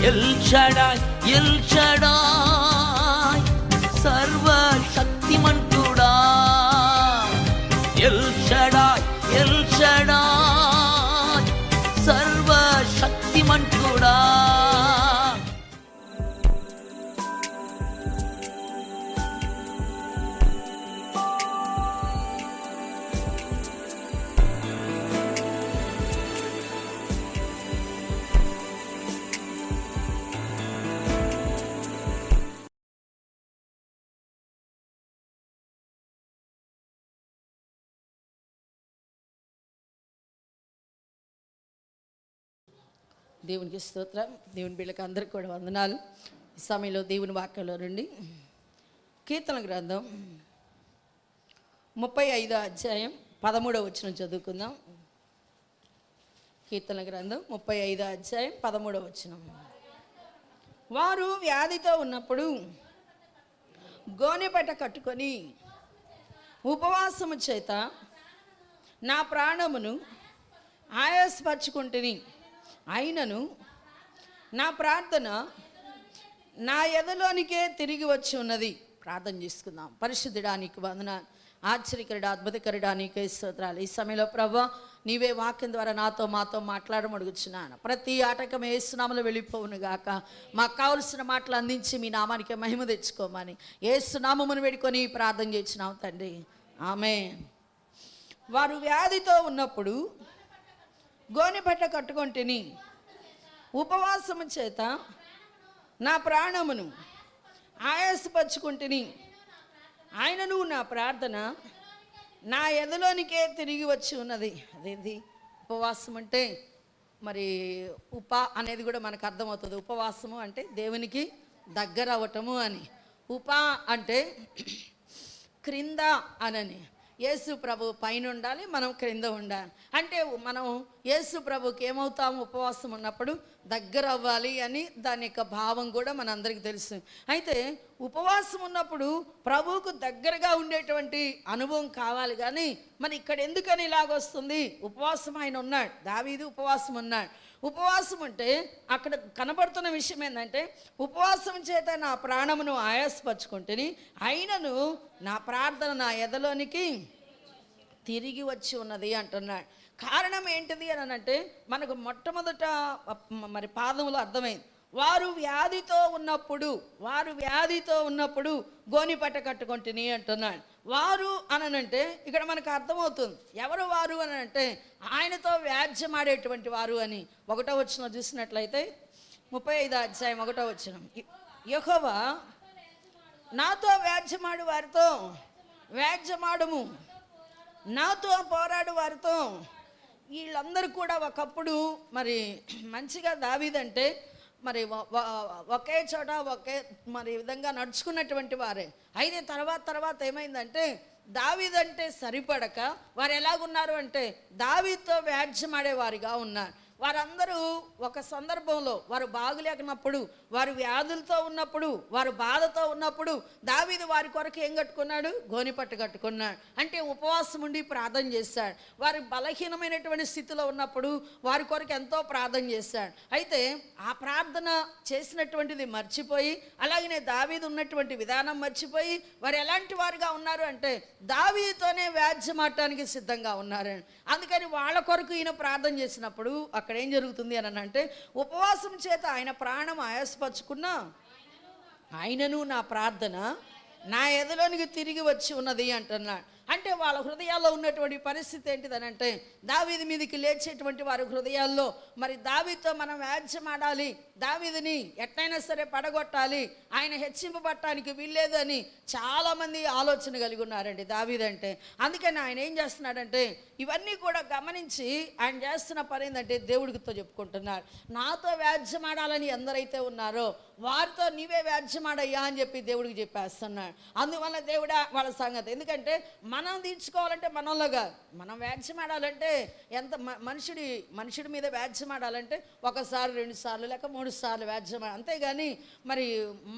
L Shaddai El Shaddai సర్వశక్తిమంతుడా, El Shaddai El Shaddai సర్వశక్తిమంతుడా. దేవునికి స్తోత్రం. దేవుని బిడ్డలకు అందరికీ కూడా వందనాలు. ఈ సమయంలో దేవుని వాక్యంలో నుండి కీర్తన గ్రంథం 35వ అధ్యాయం 13వ వచనం చదువుకుందాం. కీర్తన గ్రంథం 35వ అధ్యాయం 13వ వచనం. వారు వ్యాధితో ఉన్నప్పుడు గోనెపట్ట కట్టుకొని ఉపవాసము చేత నా ప్రాణమును ఆయాసపరచుకుంటుని, అయినను నా ప్రార్థన నా ఎదలోనికే తిరిగి వచ్చి ఉన్నది. ప్రార్థన చేసుకుందాం. పరిశుద్ధుడానికి వందనాలు, ఆశ్చర్యకరుడా, అద్భుతకరుడానికి స్తోత్రాలు. ఈ సమయంలో ప్రభువా, నీవే వాక్యం ద్వారా నాతో మాతో మాట్లాడమడుగుచున్నాను. ప్రతి ఆటకం యేసు నామములో వెళ్ళిపోవును గాక. మాకు కావలసిన మాటలు అందించి మీ నామానికి మహిమ తెచ్చుకోమని యేసు నామమును వేడుకొని ప్రార్థన చేస్తున్నాం తండ్రి, ఆమేన్. వారు వ్యాధితో ఉన్నప్పుడు గోనెపట్ట కట్టుకొంటిని, ఉపవాసము చేత నా ప్రాణమును ఆయాసపరచుకుంటుని, ఆయనను నా ప్రార్థన నా ఎదలోనికే తిరిగి వచ్చి ఉన్నది. అదేంటి ఉపవాసం అంటే? మరి అనేది కూడా మనకు అర్థమవుతుంది. ఉపవాసము అంటే దేవునికి దగ్గర అవ్వటము అని. అంటే క్రింద అనని. యేసు ప్రభు పైన ఉండాలి, మనం క్రింద ఉండాలి. అంటే మనం యేసు ప్రభుకి ఏమవుతాము? ఉపవాసం ఉన్నప్పుడు దగ్గర అవ్వాలి అని దాని యొక్క భావం కూడా మనందరికీ తెలుసు. అయితే ఉపవాసం ఉన్నప్పుడు ప్రభువుకు దగ్గరగా ఉండేటువంటి అనుభవం కావాలి. కానీ మరి ఇక్కడ ఎందుకని ఇలాగొస్తుంది? ఉపవాసం ఆయన ఉన్నాడు, దావీదు ఉపవాసం ఉన్నాడు. ఉపవాసం అంటే అక్కడ కనబడుతున్న విషయం ఏంటంటే, ఉపవాసం చేత నా ప్రాణమును ఆయాసపరచుకుంటుని, అయినను నా ప్రార్థన నా ఎదలోనికి తిరిగి వచ్చి ఉన్నది అంటున్నాడు. కారణం ఏంటిది అని అంటే, మనకు మొట్టమొదట మరి పాదములో అర్థమైంది. వారు వ్యాధితో ఉన్నప్పుడు గోనెపట్ట కట్టుకుంటుని అంటున్నాడు. వారు అనంటే ఇక్కడ మనకు అర్థమవుతుంది ఎవరు వారు అని అంటే, ఆయనతో వ్యాజ్యమాడేటువంటి వారు అని. 1వ వచనం చూసినట్లయితే 35వ అధ్యాయం 1వ వచనం, యెహోవా నాతో వ్యాజ్యమాడు వారితో వ్యాజ్యమాడుము, నాతో పోరాడు వారితో. వీళ్ళందరూ కూడా ఒకప్పుడు మరి మంచిగా దావీదంటే మరి ఒకే చోట ఒకే మరి విధంగా నడుచుకున్నటువంటి వారే. అయితే తర్వాత ఏమైందంటే, దావీదంటే సరిపడక వారు ఎలాగున్నారు అంటే దావీదుతో వ్యాజ్యమాడేవారిగా ఉన్నారు. వారందరూ ఒక సందర్భంలో వారు బాగులేకున్నప్పుడు, వారు వ్యాధులతో ఉన్నప్పుడు, వారు బాధతో ఉన్నప్పుడు దావీదు వారి కొరకు ఏం కట్టుకున్నాడు? గోనెపట్ట కట్టుకున్నాడు. అంటే ఉపవాసం ఉండి ప్రార్థన చేశాడు. వారు బలహీనమైనటువంటి స్థితిలో ఉన్నప్పుడు వారి కొరకు ఎంతో ప్రార్థన చేశాడు. అయితే ఆ ప్రార్థన చేసినటువంటిది మర్చిపోయి, అలాగనే దావీదు ఉన్నటువంటి విధానం మర్చిపోయి వారు ఎలాంటి వారుగా ఉన్నారు అంటే దావీదుతోనే వ్యాజ్యమాడటానికి సిద్ధంగా ఉన్నారని. అందుకని వాళ్ళ కొరకు ఈయన ప్రార్థన చేసినప్పుడు అక్కడ ఏం జరుగుతుంది అని అంటే, ఉపవాసం చేత ఆయన ప్రాణం ఆయాసపరచుకున్నా, ఆయనను నా ప్రార్థన నా ఎదలోనికి తిరిగి వచ్చి ఉన్నది అంటున్నాడు. అంటే వాళ్ళ హృదయాల్లో ఉన్నటువంటి పరిస్థితి ఏంటిదనంటే, దావీదు మీదకి లేచేటువంటి వారి హృదయాల్లో మరి దావీదుతో మనం వ్యాజ్యమాడాలి, దావీదుని ఎట్లయినా సరే పడగొట్టాలి, ఆయన హెచ్చింపబట్టడానికి వీల్లేదు అని చాలామంది ఆలోచన కలిగి ఉన్నారండి దావీదు అంటే. అందుకని ఆయన ఏం చేస్తున్నాడంటే, ఇవన్నీ కూడా గమనించి ఆయన చేస్తున్న పని ఏంటంటే దేవుడితో చెప్పుకుంటున్నారు. నాతో వ్యాజ్యమాడాలని ఎందరైతే ఉన్నారో వారితో నీవే వ్యాజ్యమాడయ్యా అని చెప్పి దేవుడికి చెప్పేస్తున్నాడు. అందువల్ల దేవుడా వాళ్ళ సంగతి. ఎందుకంటే మనం తీర్చుకోవాలంటే మనలోగా మనం వ్యాజ్యమాడాలంటే ఎంత మనుషుడి మీద వ్యాజ్యమాడాలంటే 1 సారి 2 సార్లు లేక 3 సార్లు వ్యాజ్యమాడాలి, అంతేగాని మరి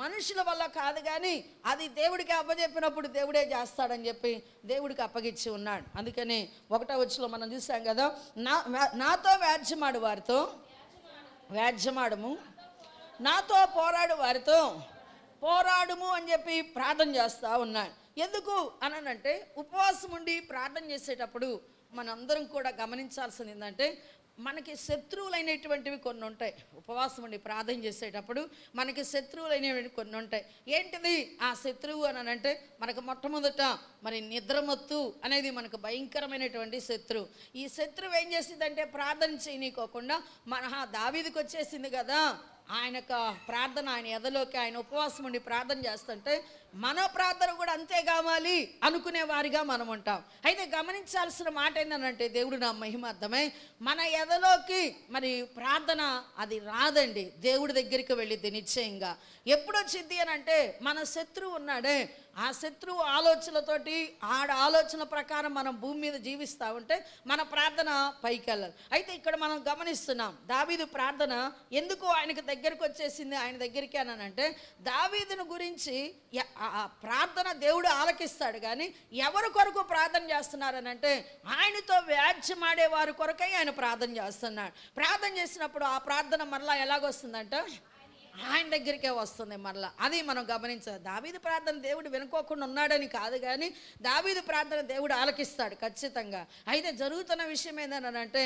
మనుషుల వల్ల కాదు. కానీ అది దేవుడికి అప్పచెప్పినప్పుడు దేవుడే చేస్తాడని చెప్పి దేవుడికి అప్పగిచ్చి ఉన్నాడు. అందుకని 1వ వచనంలో మనం చూసాం కదా, నాతో వ్యాజ్యమాడు వారితో వ్యాజ్యమాడము, నాతో పోరాడు వారితో పోరాడుము అని చెప్పి ప్రార్థన చేస్తూ ఉన్నాడు. ఎందుకు అనంటే ఉపవాసం ఉండి ప్రార్థన చేసేటప్పుడు మనందరం కూడా గమనించాల్సింది ఏంటంటే మనకి శత్రువులైనటువంటివి కొన్ని ఉంటాయి. ఉపవాసం ఉండి ప్రార్థన చేసేటప్పుడు మనకి శత్రువులైనవి కొన్ని ఉంటాయి. ఏంటిది ఆ శత్రువు అనంటే మనకు మొట్టమొదట మరి నిద్రమత్తు అనేది మనకు భయంకరమైనటువంటి శత్రువు. ఈ శత్రువు ఏం చేసిందంటే ప్రార్థన చేయనీకోకుండా దావీదుకి వచ్చేసింది కదా, ఆయనకు ప్రార్థన ఆయన ఎదలోకి ఆయన ఉపవాసం ఉండి ప్రార్థన చేస్తుంటే మన ప్రార్థన కూడా అంతే కావాలి అనుకునే వారిగా మనం ఉంటాం. అయితే గమనించాల్సిన మాట ఏంటంటే దేవుడు నా మహిమార్థమై మన ఎదలోకి మరి ప్రార్థన అది రాదండి, దేవుడి దగ్గరికి వెళ్ళిద్ది నిశ్చయంగా. ఎప్పుడు వచ్చింది అని అంటే మన శత్రువు ఉన్నాడే, ఆ శత్రువు ఆలోచనలతోటి ఆలోచన ప్రకారం మనం భూమి మీద జీవిస్తూ ఉంటే మన ప్రార్థన పైకి వెళ్ళాలి. అయితే ఇక్కడ మనం గమనిస్తున్నాం దావీదు ప్రార్థన ఎందుకు ఆయనకు దగ్గరికి వచ్చేసింది, ఆయన దగ్గరికి అనంటే దావీదును గురించి ప్రార్థన దేవుడు ఆలకిస్తాడు. కానీ ఎవరి కొరకు ప్రార్థన చేస్తున్నారనంటే ఆయనతో వ్యాజ్యమాడే వారి కొరకై ఆయన ప్రార్థన చేస్తున్నాడు. ప్రార్థన చేసినప్పుడు ఆ ప్రార్థన మరలా ఎలాగొస్తుందంట ఆయన దగ్గరికే వస్తుంది మరలా. అది మనం గమనించాలి. దావీదు ప్రార్థన దేవుడు వినుకోకుండా ఉన్నాడని కాదు, కానీ దావీదు ప్రార్థన దేవుడు ఆలకిస్తాడు ఖచ్చితంగా. అయితే జరుగుతున్న విషయం ఏంటంటే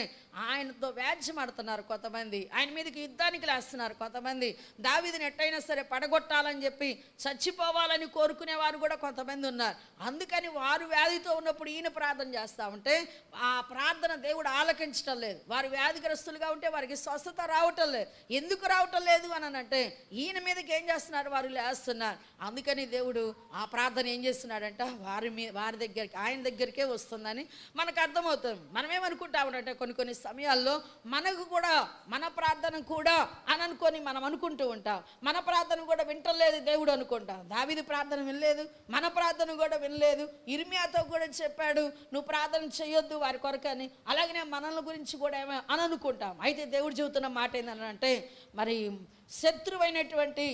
ఆయనతో వ్యాజ్యమాడుతున్నారు కొంతమంది, ఆయన మీదకి యుద్ధానికి లేస్తున్నారు కొంతమంది, దావీదుని ఎట్టయినా సరే పడగొట్టాలని చెప్పి చచ్చిపోవాలని కోరుకునేవారు కూడా కొంతమంది ఉన్నారు. అందుకని వారు వ్యాధితో ఉన్నప్పుడు ఈయన ప్రార్థన చేస్తూ ఉంటే ఆ ప్రార్థన దేవుడు ఆలకించడం లేదు. వారు వ్యాధిగ్రస్తులుగా ఉంటే వారికి స్వస్థత రావటం లేదు. ఎందుకు రావటం లేదు అని అంటే ఈయన మీదకి ఏం చేస్తున్నారు, వారు లేస్తున్నారు. అందుకని దేవుడు ఆ ప్రార్థన ఏం చేస్తున్నాడంట వారి దగ్గరికి ఆయన దగ్గరికే వస్తుందని మనకు అర్థమవుతుంది. మనమేమనుకుంటామంటే కొన్ని సమయాల్లో మనకు కూడా మన ప్రార్థన కూడా అని అనుకొని మనం అనుకుంటూ ఉంటాం. మన ప్రార్థన కూడా వింటలేదు దేవుడు అనుకుంటాం. దావీదు ప్రార్థన వినలేదు, మన ప్రార్థన కూడా వినలేదు. ఇర్మియాతో కూడా చెప్పాడు నువ్వు ప్రార్థన చేయొద్దు వారి కొరకని. అలాగనే మనల్ని గురించి కూడా ఏమో అని అనుకుంటాం. అయితే దేవుడు చెబుతున్న మాట ఏంటంటే మరి శత్రువైనటువంటి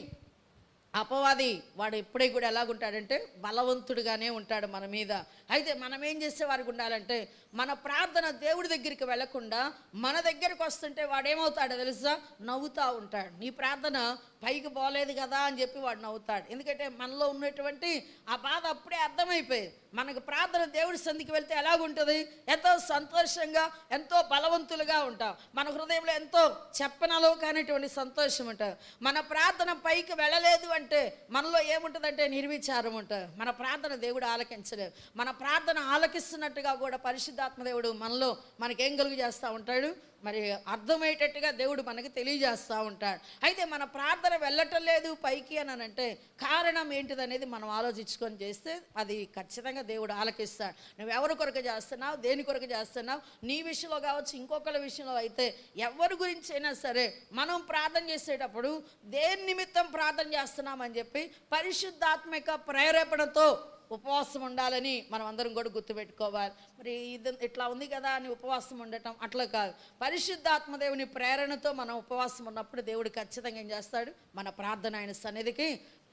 అపవాది వాడు ఎప్పుడే కూడా ఎలాగుంటాడంటే బలవంతుడుగానే ఉంటాడు మన మీద. అయితే మనం ఏం చేసేవారికి ఉండాలంటే మన ప్రార్థన దేవుడి దగ్గరికి వెళ్లకుండా మన దగ్గరికి వస్తుంటే వాడు ఏమవుతాడో తెలుసా, నవ్వుతూ ఉంటాడు. నీ ప్రార్థన పైకి పోలేదు కదా అని చెప్పి వాడు నవ్వుతాడు. ఎందుకంటే మనలో ఉన్నటువంటి ఆ బాధ అప్పుడే అర్థమైపోయింది. మనకు ప్రార్థన దేవుడి సంధికి వెళ్తే ఎలాగుంటుంది, ఎంతో సంతోషంగా ఎంతో బలవంతులుగా ఉంటాం. మన హృదయంలో ఎంతో చెప్పనలో కానిటువంటి సంతోషం ఉంటుంది. మన ప్రార్థన పైకి వెళ్ళలేదు అంటే మనలో ఏముంటుందంటే నిర్విచారం ఉంటుంది. మన ప్రార్థన దేవుడు ఆలకించలేదు. మన ప్రార్థన ఆలకిస్తున్నట్టుగా కూడా పరిశుద్ధాత్మ దేవుడు మనలో మనకేం కలుగు చేస్తూ ఉంటాడు, మరి అర్థమయ్యేటట్టుగా దేవుడు మనకి తెలియజేస్తూ ఉంటాడు. అయితే మన ప్రార్థన వెళ్ళటం లేదు పైకి అని అంటే కారణం ఏంటిదనేది మనం ఆలోచించుకొని చేస్తే అది ఖచ్చితంగా దేవుడు ఆలకిస్తాడు. నువ్వు ఎవరి కొరకు చేస్తున్నావు, దేని కొరకు చేస్తున్నావు, నీ విషయంలో కావచ్చు ఇంకొకరి విషయంలో అయితే ఎవరి గురించి అయినా సరే మనం ప్రార్థన చేసేటప్పుడు దేని నిమిత్తం ప్రార్థన చేస్తున్నామని చెప్పి పరిశుద్ధాత్మిక ప్రేరేపణతో ఉపవాసం ఉండాలని మనం అందరం కూడా గుర్తుపెట్టుకోవాలి. మరి ఇది ఇట్లా ఉంది కదా అని ఉపవాసం ఉండటం అట్లా కాదు. పరిశుద్ధాత్మదేవుని ప్రేరణతో మనం ఉపవాసం ఉన్నప్పుడు దేవుడు ఖచ్చితంగా ఏం చేస్తాడు, మన ప్రార్థన ఆయన సన్నిధికి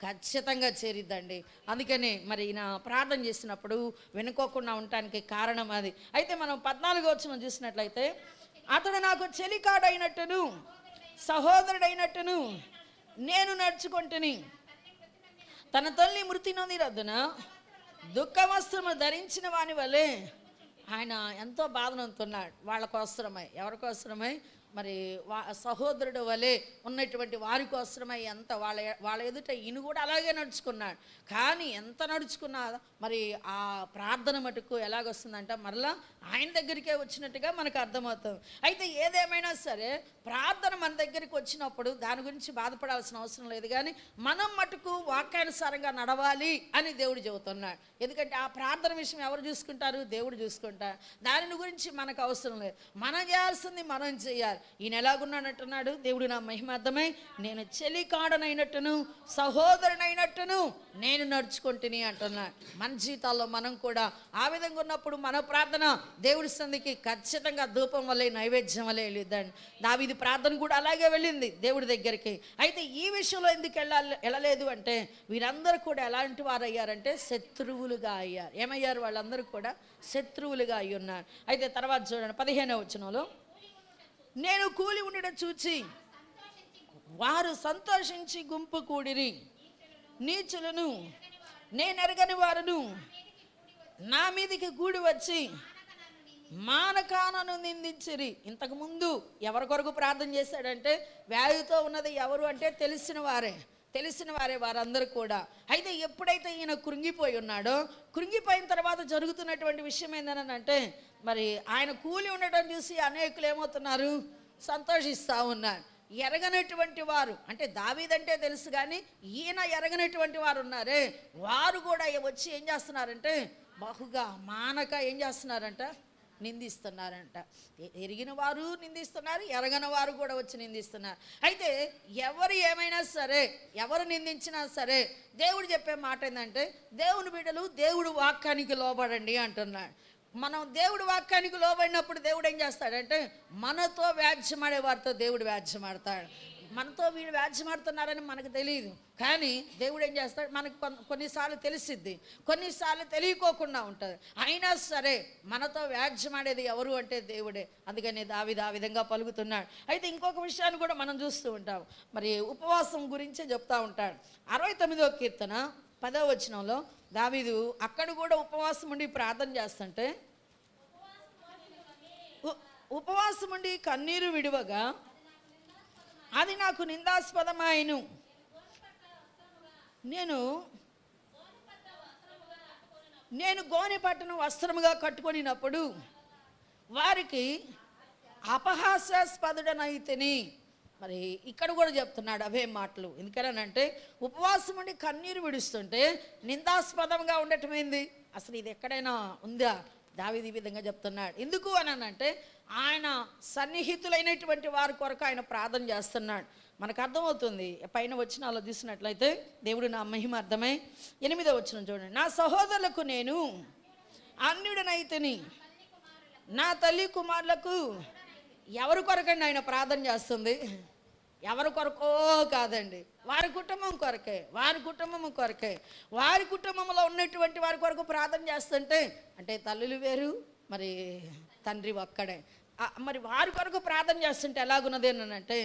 ఖచ్చితంగా చేరిద్దండి. అందుకని మరి ఈయన ప్రార్థన చేసినప్పుడు వినుకోకుండా ఉండటానికి కారణం అది. అయితే మనం 14వ వచనం చూసినట్లయితే అతడు నాకు చెలికాడైనట్టును సహోదరుడైనట్టును నేను నడుచుకుంటుని తన తల్లి మృతి నొందిరద్దున దుఃఖవస్త్రము ధరించిన వాని వలె ఆయన ఎంతో బాధనంతున్నాడు. వాళ్ళ కోసరమై ఎవరికోసరమై మరి సహోదరుడు వలె ఉన్నటువంటి వారి కోసమై ఎంత వాళ్ళ ఎదుట ఈయన కూడా అలాగే నడుచుకున్నాడు. కానీ ఎంత నడుచుకున్నా మరి ఆ ప్రార్థన మటుకు ఎలాగొస్తుందంట మరలా ఆయన దగ్గరికే వచ్చినట్టుగా మనకు అర్థమవుతుంది. అయితే ఏదేమైనా సరే ప్రార్థన మన దగ్గరికి వచ్చినప్పుడు దాని గురించి బాధపడాల్సిన అవసరం లేదు. కానీ మనం మటుకు వాక్యానుసారంగా నడవాలి అని దేవుడు చెబుతున్నాడు. ఎందుకంటే ఆ ప్రార్థన విషయం ఎవరు చూసుకుంటారు, దేవుడు చూసుకుంటారు. దాని గురించి మనకు అవసరం లేదు. మనం చేయాల్సింది మనం చేయాలి. ఈయన ఎలాగున్నాడంటున్నాడు, దేవుడు నా మహిమార్థమై నేను చెలికాడనైనట్టును సహోదరునైనట్టును నేను నడుచుకుంటుని అంటున్నాడు. మన జీవితాల్లో మనం కూడా ఆ విధంగా ఉన్నప్పుడు మన ప్రార్థన దేవుడి సంధికి ఖచ్చితంగా ధూపం వల్లే నైవేద్యం వల్లే వెళ్ళిద్దండి. దావీదు ప్రార్థన కూడా అలాగే వెళ్ళింది దేవుడి దగ్గరికి. అయితే ఈ విషయంలో ఎందుకు వెళ్ళలేదు అంటే వీరందరూ కూడా ఎలాంటి వారు అయ్యారంటే శత్రువులుగా అయ్యారు. ఏమయ్యారు, వాళ్ళందరూ కూడా శత్రువులుగా అయి ఉన్నారు. అయితే తర్వాత చూడండి 15వ వచనంలో నేను కూలి ఉండడం చూచి వారు సంతోషించి గుంపు కూడిరి. నీచులను నేనెరగని వారును నా మీదికి కూడి వచ్చి మానకానను నిందించిరి. ఇంతకుముందు ఎవరి కొరకు ప్రార్థన చేశాడంటే వ్యాధితో ఉన్నది ఎవరు అంటే తెలిసిన వారే వారందరూ కూడా. అయితే ఎప్పుడైతే ఈయన కృంగిపోయి ఉన్నాడో, కృంగిపోయిన తర్వాత జరుగుతున్నటువంటి విషయం ఏంటనంటే, మరి ఆయన కూలి ఉండటం చూసి అనేకులు ఏమవుతున్నారు, సంతోషిస్తూ ఉన్నారు. ఎరగనటువంటి వారు అంటే దావీదంటే తెలుసు కానీ ఈయన ఎరగనటువంటి వారు ఉన్నారే, వారు కూడా వచ్చి ఏం చేస్తున్నారంటే బహుగా మానక ఏం చేస్తున్నారంట, నిందిస్తున్నారంట. ఎరిగిన వారు నిందిస్తున్నారు, ఎరగని వారు కూడా వచ్చి నిందిస్తున్నారు. అయితే ఎవరు ఏమైనా సరే, ఎవరు నిందించినా సరే, దేవుడు చెప్పే మాట ఏంటంటే, దేవుని బిడ్డలు దేవుడు వాక్యానికి లోబడండి అంటున్నాడు. మనం దేవుడు వాక్యానికి లోబడినప్పుడు దేవుడు ఏం చేస్తాడంటే, మనతో వ్యాజ్యమాడే వారితో దేవుడు వ్యాజ్యమాడతాడు. మనతో వీళ్ళు వ్యాజ్యమాడుతున్నారని మనకు తెలియదు, కానీ దేవుడు ఏం చేస్తాడు, మనకు కొన్నిసార్లు తెలిసిద్ది, కొన్నిసార్లు తెలియకోకుండా ఉంటుంది. అయినా సరే మనతో వ్యాజ్యమాడేది ఎవరు అంటే దేవుడే. అందుకని దావీదు ఆ విధంగా పలుకుతున్నాడు. అయితే ఇంకొక విషయాన్ని కూడా మనం చూస్తూ ఉంటాం. మరి ఉపవాసం గురించే చెప్తా ఉంటాడు. 69వ కీర్తన 10వ వచనంలో దావీదు అక్కడ కూడా ఉపవాసం ఉండి ప్రార్థన చేస్తుంటే, ఉపవాసం ఉండి కన్నీరు విడువగా అది నాకు నిందాస్పదమాయను. నేను గోనె పట్టను వస్త్రముగా కట్టుకొనినప్పుడు వారికి అపహాస్యాస్పదుడనైతిని. మరి ఇక్కడ కూడా చెప్తున్నాడు అవే మాటలు. ఎందుకనంటే ఉపవాసం ఉండి కన్నీరు విడుస్తుంటే నిందాస్పదంగా ఉండటం ఏంది, అసలు ఇది ఎక్కడైనా ఉందా? దావీదు ఈ విధంగా చెప్తున్నాడు. ఎందుకు అనంటే ఆయన సన్నిహితులైనటువంటి వారి కొరకు ఆయన ప్రార్థన చేస్తున్నాడు. మనకు అర్థమవుతుంది. పైన వచనాల్లో చూసినట్లయితే దేవుడు నా మహిమ అర్థమై 8వ వచనం చూడండి. నా సహోదరులకు నేను అన్యుడనైతిని, నా తల్లి కుమారులకు. ఎవరి కొరకండి ఆయన ప్రార్థన చేస్తుంది? ఎవరి కొరకో కాదండి, వారి కుటుంబం కొరకే, వారి కుటుంబంలో ఉన్నటువంటి వారి కొరకు ప్రార్థన చేస్తుంటే, అంటే తల్లులు వేరు, మరి తండ్రి ఒక్కడే. మరి వారి కొరకు ప్రార్థన చేస్తుంటే ఎలాగున్నది అని అంటే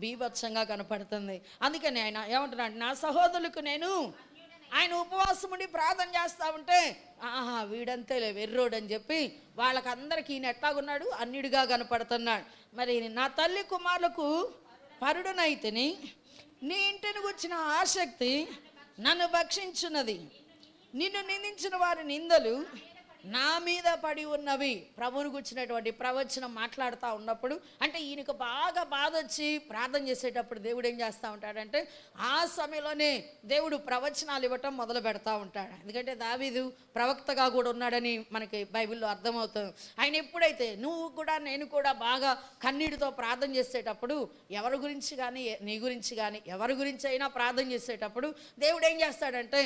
బీభత్సంగా కనపడుతుంది. అందుకని ఆయన ఏమంటున్నాడు, నా సహోదరులకు నేను. ఆయన ఉపవాసం ఉండి ప్రార్థన చేస్తూ ఉంటే వీడంతేలే వెర్రోడు అని చెప్పి వాళ్ళకందరికీ ఈయన ఎట్లాగున్నాడు, అన్యుడిగా కనపడుతున్నాడు. మరి నా తల్లి కుమారులకు పరుడునైతిని, నీ ఇంటిని వచ్చిన ఆసక్తి నన్ను భక్షించున్నది, నిన్ను నిందించిన వారి నిందలు నా మీద పడి ఉన్నవి. ప్రభువుని గుర్చినటువంటి ప్రవచనం మాట్లాడుతూ ఉన్నప్పుడు అంటే ఈయనకు బాగా బాధ వచ్చి ప్రార్థన చేసేటప్పుడు దేవుడు ఏం చేస్తూ ఉంటాడంటే ఆ సమయంలోనే దేవుడు ప్రవచనాలు ఇవ్వటం మొదలు పెడతా ఉంటాడు. ఎందుకంటే దావీదు ప్రవక్తగా కూడా ఉన్నాడని మనకి బైబిల్లో అర్థమవుతుంది. ఆయన ఎప్పుడైతే నువ్వు కూడా నేను కూడా బాగా కన్నీటితో ప్రార్థన చేసేటప్పుడు ఎవరి గురించి కానీ నీ గురించి కానీ ఎవరి గురించి అయినా ప్రార్థన చేసేటప్పుడు దేవుడు ఏం చేస్తాడంటే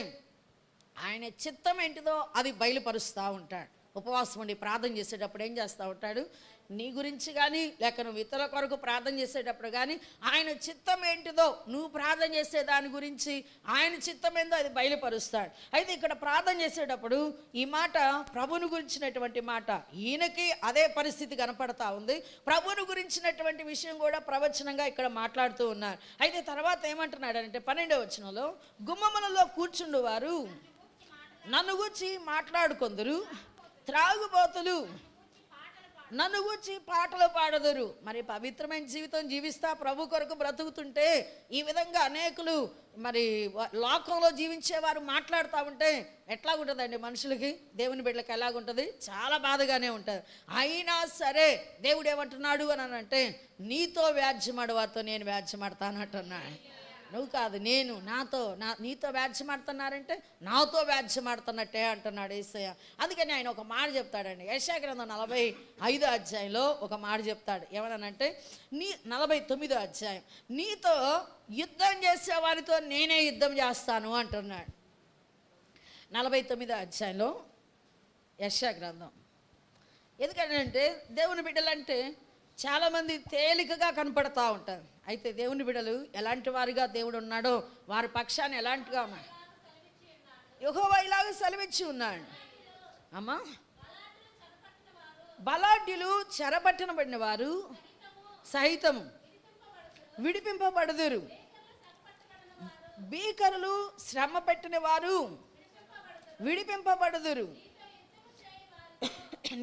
ఆయన చిత్తం ఏంటిదో అది బయలుపరుస్తూ ఉంటాడు. ఉపవాసం ఉండి ప్రార్థన చేసేటప్పుడు ఏం చేస్తూ ఉంటాడు, నీ గురించి కానీ లేక నువ్వు ఇతరుల కొరకు ప్రార్థన చేసేటప్పుడు కానీ ఆయన చిత్తం ఏంటిదో, నువ్వు ప్రార్థన చేసే దాని గురించి ఆయన చిత్తం ఏందో అది బయలుపరుస్తాడు. అయితే ఇక్కడ ప్రార్థన చేసేటప్పుడు ఈ మాట ప్రభువుని గురించినటువంటి మాట, ఈయనకి అదే పరిస్థితి కనపడతా ఉంది. ప్రభువుని గురించినటువంటి విషయం కూడా ప్రవచనంగా ఇక్కడ మాట్లాడుతూ ఉన్నారు. అయితే తర్వాత ఏమంటున్నాడంటే 12వ వచనంలో, గుమ్మములలో కూర్చుండు వారు నన్ను గూర్చి మాట్లాడుకొందురు, త్రాగుబోతులు నన్ను గూర్చి పాటలు పాడదురు. మరి పవిత్రమైన జీవితం జీవిస్తా ప్రభు కొరకు బ్రతుకుతుంటే ఈ విధంగా అనేకులు మరి లోకంలో జీవించేవారు మాట్లాడుతూ ఉంటే ఎట్లాగుంటుందండి మనుషులకి, దేవుని బిడ్డలకి ఎలాగుంటుంది, చాలా బాధగానే ఉంటుంది. అయినా సరే దేవుడు ఏమంటున్నాడు అని అంటే, నీతో వ్యాజ్యమాడు వారితో నేను వ్యాజ్యమాడతానంటున్నాడు. నువ్వు కాదు, నేను నీతో వ్యాజ్యమాడుతున్నారంటే నాతో వ్యాజ్యమాడుతున్నట్టే అంటున్నాడు యేసయ్య. అందుకని ఆయన ఒక మాట చెప్తాడండి. యెషయా గ్రంథం 45వ అధ్యాయంలో ఒక మాట చెప్తాడు. ఏమనంటే 49వ అధ్యాయం, నీతో యుద్ధం చేసే వారితో నేనే యుద్ధం చేస్తాను అంటున్నాడు. 49వ అధ్యాయంలో యెషయా గ్రంథం. ఎందుకంటే దేవుని బిడ్డలంటే చాలామంది తేలికగా కనపడతా ఉంటారు. అయితే దేవుని బిడ్డలు ఎలాంటి వారిగా దేవుడు ఉన్నాడో వారి పక్షాన్ని ఎలాంటిగా ఉన్నాడు, యెహోవా ఇలాగ సెలవిచ్చి ఉన్నాడు. అమ్మా, బలాఢ్యులు చెరపట్టబడిన వారు సహితము విడిపింపబడుదురు. భీకరులు శ్రమ పెట్టిన వారు విడిపింపబడుదురు.